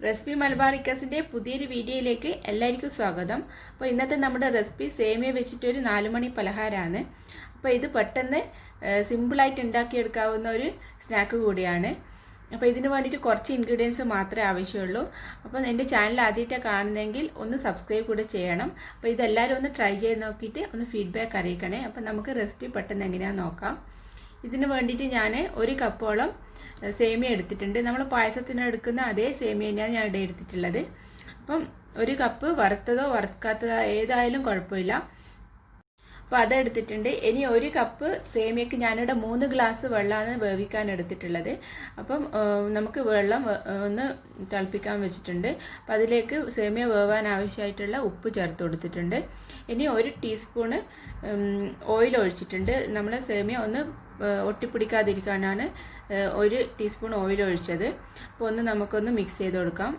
Recipe മലബാറിക്കസിൻ്റെ പുതിയൊരു വീഡിയോയിലേക്ക് എല്ലാവർക്കും സ്വാഗതം. അപ്പോൾ ഇന്നത്തെ നമ്മുടെ റെസിപ്പി സേമിയ വെച്ചിട്ടൊരു 4 മണി പലഹാരമാണ്. അപ്പോൾ ഇത് പെട്ടെന്ന് സിമ്പിളായിട്ട് ഉണ്ടാക്കിയെടുക്കാവുന്ന ഒരു സ്നാക്ക് കൂടിയാണ്. അപ്പോൾ ഇതിന് വേണ്ടിയിട്ട് കുറച്ച് ഇൻഗ്രീഡിയൻസ് മാത്രമേ ആവശ്യമുള്ളൂ. അപ്പോൾ എൻ്റെ ചാനൽ ആദ്യമായിട്ട് കാണുന്നതെങ്കിൽ ഒന്ന് സബ്സ്ക്രൈബ് കൂടെ ചെയ്യണം. അപ്പോൾ ഇതെല്ലാവരും ഒന്ന് ട്രൈ ചെയ്ത് നോക്കിയിട്ട് ഒന്ന് ഫീഡ്ബാക്ക് അറിയിക്കണേ. അപ്പോൾ നമുക്ക് റെസിപ്പി പെട്ടെന്ന് എങ്ങനെയാണെന്ന് നോക്കാം. ഇതിന് വേണ്ടിയിട്ട് ഞാൻ 1 കപ്പോളം സേമിയ എടുത്തിട്ടുണ്ട്. നമ്മൾ പായസത്തിന് എടുക്കുന്ന അതേ സേമിയ തന്നെയാണ് ഞാൻ ഇവിടെ എടുത്തിട്ടുള്ളത്. അപ്പം 1 കപ്പ് വറുത്തതോ വറുക്കാത്തതോ ഏതായാലും കുഴപ്പമില്ല. അപ്പോൾ അതെടുത്തിട്ടുണ്ട്. ഇനി 1 കപ്പ് സേമിയക്ക് ഞാനിവിടെ 3 ഗ്ലാസ് വെള്ളമാണ് വേവിക്കാൻ എടുത്തിട്ടുള്ളത്. അപ്പം നമുക്ക് വെള്ളം ഒന്ന് തിളപ്പിക്കാൻ വെച്ചിട്ടുണ്ട്. അപ്പം അതിലേക്ക് സേമിയ വേവാൻ ആവശ്യമായിട്ടുള്ള ഉപ്പ് ചേർത്ത് കൊടുത്തിട്ടുണ്ട്. ഇനി 1 ടീസ്പൂണ് ഓയിൽ ഒഴിച്ചിട്ടുണ്ട്. നമ്മൾ സേമിയ ഒന്ന് ഒട്ടിപ്പിടിക്കാതിരിക്കാനാണ് 1 ടീസ്പൂൺ ഓയിൽ ഒഴിച്ചത്. അപ്പോൾ നമുക്കൊന്ന് മിക്സ് ചെയ്ത് കൊടുക്കാം.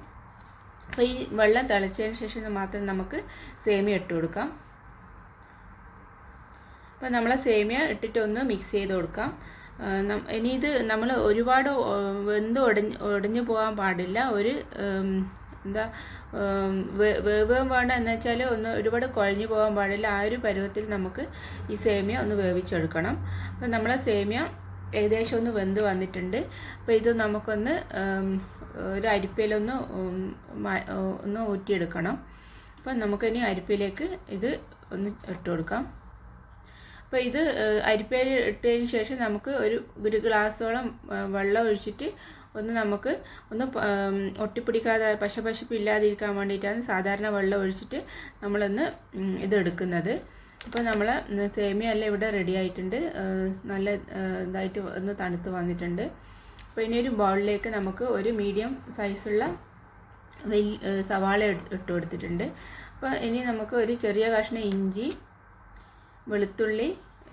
അപ്പോൾ ഈ വെള്ളം തിളച്ചതിന് ശേഷം മാത്രം നമുക്ക് സേമിയ ഇട്ട് കൊടുക്കാം. അപ്പോൾ നമ്മൾ സേമിയ ഇട്ടിട്ട് ഒന്ന് മിക്സ് ചെയ്ത് കൊടുക്കാം. ഇനി ഇത് നമ്മൾ ഒരുപാട് വെന്ത് ഒടിഞ്ഞു പോകാൻ പാടില്ല. വേവ് വേണ്ട എന്ന് വെച്ചാൽ ഒരുപാട് കുഴഞ്ഞു പോകാൻ പാടില്ല. ആ ഒരു പരുവത്തിൽ നമുക്ക് ഈ സേമിയ ഒന്ന് വേവിച്ചെടുക്കണം. അപ്പോൾ നമ്മളെ സേമിയ ഏകദേശം ഒന്ന് വെന്ത് വന്നിട്ടുണ്ട്. അപ്പോൾ ഇത് നമുക്കൊന്ന് ഒരു അരിപ്പയിലൊന്ന് ഊറ്റിയെടുക്കണം. അപ്പം നമുക്കിനി അരിപ്പയിലേക്ക് ഇത് ഒന്ന് ഇട്ട് കൊടുക്കാം. അപ്പോൾ ഇത് അരിപ്പയിൽ ഇട്ടതിന് ശേഷം നമുക്ക് ഒരു ഗ്ലാസ്സോളം വെള്ളം ഒഴിച്ചിട്ട് നമുക്ക് ഒട്ടിപ്പിടിക്കാതെ പശപ്പില്ലാതിരിക്കാൻ വേണ്ടിയിട്ടാണ് സാധാരണ വെള്ളം ഒഴിച്ചിട്ട് നമ്മളൊന്ന് ഇത് എടുക്കുന്നത്. അപ്പോൾ നമ്മൾ സേമിയ എല്ലാം ഇവിടെ റെഡി ആയിട്ടുണ്ട്. നല്ല ഇതായിട്ട് ഒന്ന് തണുത്ത് വന്നിട്ടുണ്ട്. അപ്പോൾ ഇനി ഒരു ബൗളിലേക്ക് നമുക്ക് ഒരു മീഡിയം സൈസുള്ള സവാള ഇട്ട് കൊടുത്തിട്ടുണ്ട്. അപ്പോൾ ഇനി നമുക്ക് ഒരു ചെറിയ കഷ്ണം ഇഞ്ചി, വെളുത്തുള്ളി,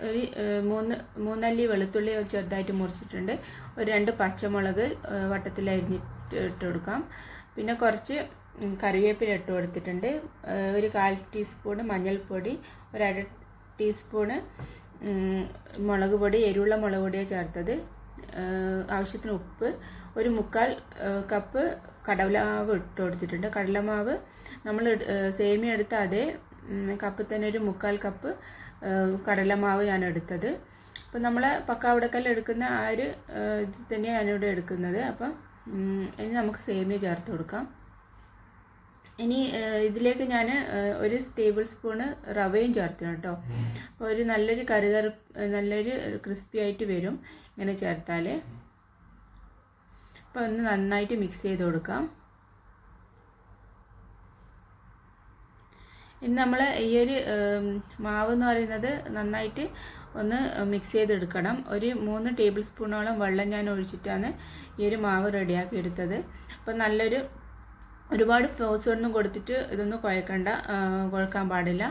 ഒരു 3 അല്ലി വെളുത്തുള്ളി ചെറുതായിട്ട് മുറിച്ചിട്ടുണ്ട്. ഒരു 2 പച്ചമുളക് വട്ടത്തിൽ അരിഞ്ഞിട്ട് ഇട്ട് കൊടുക്കാം. പിന്നെ കുറച്ച് കറിവേപ്പില ഇട്ട് കൊടുത്തിട്ടുണ്ട്. ഒരു 1/4 ടീസ്പൂണ് മഞ്ഞൾപ്പൊടി, ഒരു 1/2 ടീസ്പൂണ് മുളക് പൊടി, എരിവുള്ള മുളക് പൊടിയാണ് ചേർത്തത്. ആവശ്യത്തിന് ഉപ്പ്, ഒരു 1/4 കപ്പ് കടലമാവ് ഇട്ട് കൊടുത്തിട്ടുണ്ട്. കടലമാവ് നമ്മൾ സേമിയ എടുത്ത അതേ കപ്പിൽ തന്നെ ഒരു 1/4 കപ്പ് കടലമാവ് ഞാൻ എടുത്തത്. അപ്പം നമ്മൾ പക്കാവടക്കല്ല് എടുക്കുന്ന ആ ഒരു ഇത് തന്നെയാണ് ഞാനിവിടെ എടുക്കുന്നത്. അപ്പം ഇനി നമുക്ക് സേമിയ ചേർത്ത് കൊടുക്കാം. ഇനി ഇതിലേക്ക് ഞാൻ 1 ടേബിൾ സ്പൂണ് റവയും ചേർത്തിട്ടുണ്ട് കേട്ടോ. അപ്പോൾ നല്ലൊരു നല്ലൊരു ക്രിസ്പി ആയിട്ട് വരും ഇങ്ങനെ ചേർത്താൽ. അപ്പോൾ ഒന്ന് നന്നായിട്ട് മിക്സ് ചെയ്ത് കൊടുക്കാം. ഇനി നമ്മൾ ഈ ഒരു മാവ് എന്ന് പറയുന്നത് നന്നായിട്ട് ഒന്ന് മിക്സ് ചെയ്തെടുക്കണം. ഒരു 3 ടേബിൾ സ്പൂണോളം വെള്ളം ഞാൻ ഒഴിച്ചിട്ടാണ് ഈ ഒരു മാവ് റെഡിയാക്കി എടുത്തത്. അപ്പോൾ ഒരുപാട് ഫോഴ്സൊന്നും കൊടുത്തിട്ട് ഇതൊന്നും കുഴക്കാൻ പാടില്ല.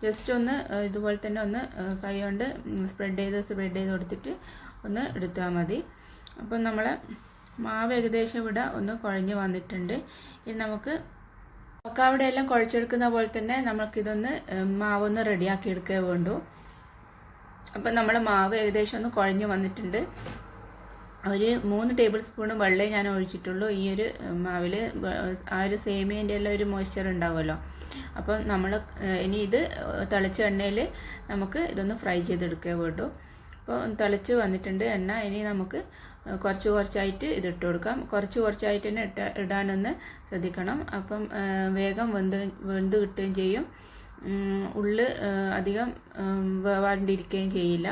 ജസ്റ്റ് ഒന്ന് ഇതുപോലെ തന്നെ ഒന്ന് കൈ കൊണ്ട് സ്പ്രെഡ് ചെയ്ത് കൊടുത്തിട്ട് ഒന്ന് എടുത്താൽ മതി. അപ്പം നമ്മൾ മാവ് ഏകദേശം ഇവിടെ ഒന്ന് കുഴഞ്ഞ് വന്നിട്ടുണ്ട്. ഇനി നമുക്ക് പക്കാവട എല്ലാം കുഴച്ചെടുക്കുന്ന പോലെ തന്നെ നമുക്കിതൊന്ന് മാവൊന്ന് റെഡിയാക്കി എടുക്കേ വേണ്ടൂ. അപ്പം നമ്മൾ മാവ് ഏകദേശം ഒന്ന് കുഴഞ്ഞ് വന്നിട്ടുണ്ട്. ഒരു 3 ടേബിൾ സ്പൂൺ വെള്ളമേ ഞാൻ ഒഴിച്ചിട്ടുള്ളൂ. ഈ ഒരു മാവിൽ ആ ഒരു സേമിയൻ്റെ എല്ലാം ഒരു മോയ്സ്ചർ ഉണ്ടാവുമല്ലോ. അപ്പം നമ്മൾ ഇനി ഇത് തിളച്ച എണ്ണയിൽ നമുക്ക് ഇതൊന്ന് ഫ്രൈ ചെയ്തെടുക്കേ വേണ്ടൂ. അപ്പോൾ തിളച്ച് വന്നിട്ടുണ്ട് എണ്ണ. ഇനി നമുക്ക് കുറച്ചായിട്ട് ഇതിട്ട് കൊടുക്കാം. കുറച്ചായിട്ട് തന്നെ ഇടാനൊന്ന് ശ്രദ്ധിക്കണം. അപ്പം വേഗം വെന്ത് കിട്ടുകയും ചെയ്യും. ഉള്ളി അധികം വേവാണ്ടിരിക്കുകയും ചെയ്യില്ല.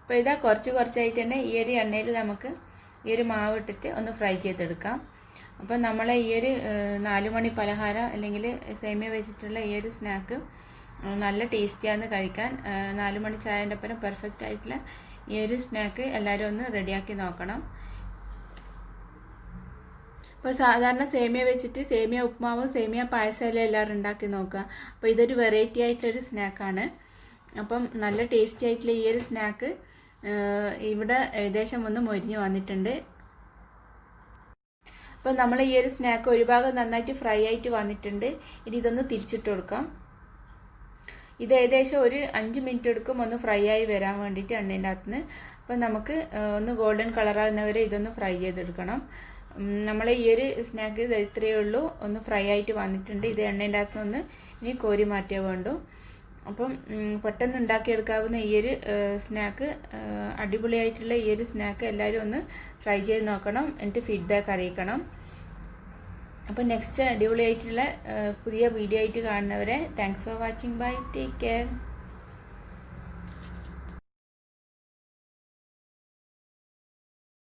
അപ്പോൾ ഇതാ കുറച്ചായിട്ട് തന്നെ ഈ ഒരു എണ്ണയിൽ നമുക്ക് ഈ ഒരു മാവ് ഇട്ടിട്ട് ഒന്ന് ഫ്രൈ ചെയ്തെടുക്കാം. അപ്പം നമ്മളെ ഈ ഒരു 4 മണി പലഹാരം അല്ലെങ്കിൽ സേമിയ വെച്ചിട്ടുള്ള ഈ ഒരു സ്നാക്ക് നല്ല ടേസ്റ്റിയാണ് കഴിക്കാൻ. 4 മണി ചായൻ്റെ ഒപ്പം പെർഫെക്റ്റ് ആയിട്ടുള്ള ഈ ഒരു സ്നാക്ക് എല്ലാവരും ഒന്ന് റെഡിയാക്കി നോക്കണം. അപ്പോൾ സാധാരണ സേമിയ വെച്ചിട്ട് സേമിയ ഉപ്മാവും സേമിയ പായസം എല്ലാം എല്ലാവരും ഉണ്ടാക്കി നോക്കുക. അപ്പോൾ ഇതൊരു വെറൈറ്റി ആയിട്ടുള്ളൊരു സ്നാക്കാണ്. അപ്പം നല്ല ടേസ്റ്റി ആയിട്ടുള്ള ഈ ഒരു സ്നാക്ക് ഇവിടെ ഏകദേശം ഒന്ന് മൊരിഞ്ഞ് വന്നിട്ടുണ്ട്. അപ്പോൾ നമ്മൾ ഈ ഒരു സ്നാക്ക് ഒരു ഭാഗം നന്നായിട്ട് ഫ്രൈ ആയിട്ട് വന്നിട്ടുണ്ട്. ഇനി ഇതൊന്ന് തിരിച്ചിട്ട് കൊടുക്കാം. ഇത് ഏകദേശം ഒരു 5 മിനിറ്റ് എടുക്കും ഒന്ന് ഫ്രൈ ആയി വരാൻ വേണ്ടിയിട്ട് എണ്ണേൻ്റെ അകത്തുനിന്ന്. അപ്പം നമുക്ക് ഒന്ന് ഗോൾഡൻ കളറാകുന്നവരെ ഇതൊന്ന് ഫ്രൈ ചെയ്തെടുക്കണം. നമ്മളെ ഈ ഒരു സ്നാക്ക് ഇത്രയേ ഉള്ളൂ. ഒന്ന് ഫ്രൈ ആയിട്ട് വന്നിട്ടുണ്ട്. ഇത് എണ്ണേൻ്റെ അകത്തുനിന്ന് ഇനി കോരി മാറ്റിയേ വേണ്ടൂ. അപ്പം പെട്ടെന്ന് ഉണ്ടാക്കിയെടുക്കാവുന്ന ഈ ഒരു സ്നാക്ക്, അടിപൊളിയായിട്ടുള്ള ഈ ഒരു സ്നാക്ക് എല്ലാവരും ഒന്ന് ട്രൈ ചെയ്ത് നോക്കണം. എന്നിട്ട് ഫീഡ്ബാക്ക് അറിയിക്കണം. അപ്പോൾ നെക്സ്റ്റ് അടിപൊളിയായിട്ടുള്ള പുതിയ വീഡിയോ ആയിട്ട് കാണുന്നവരെ thanks for watching. Bye, take care.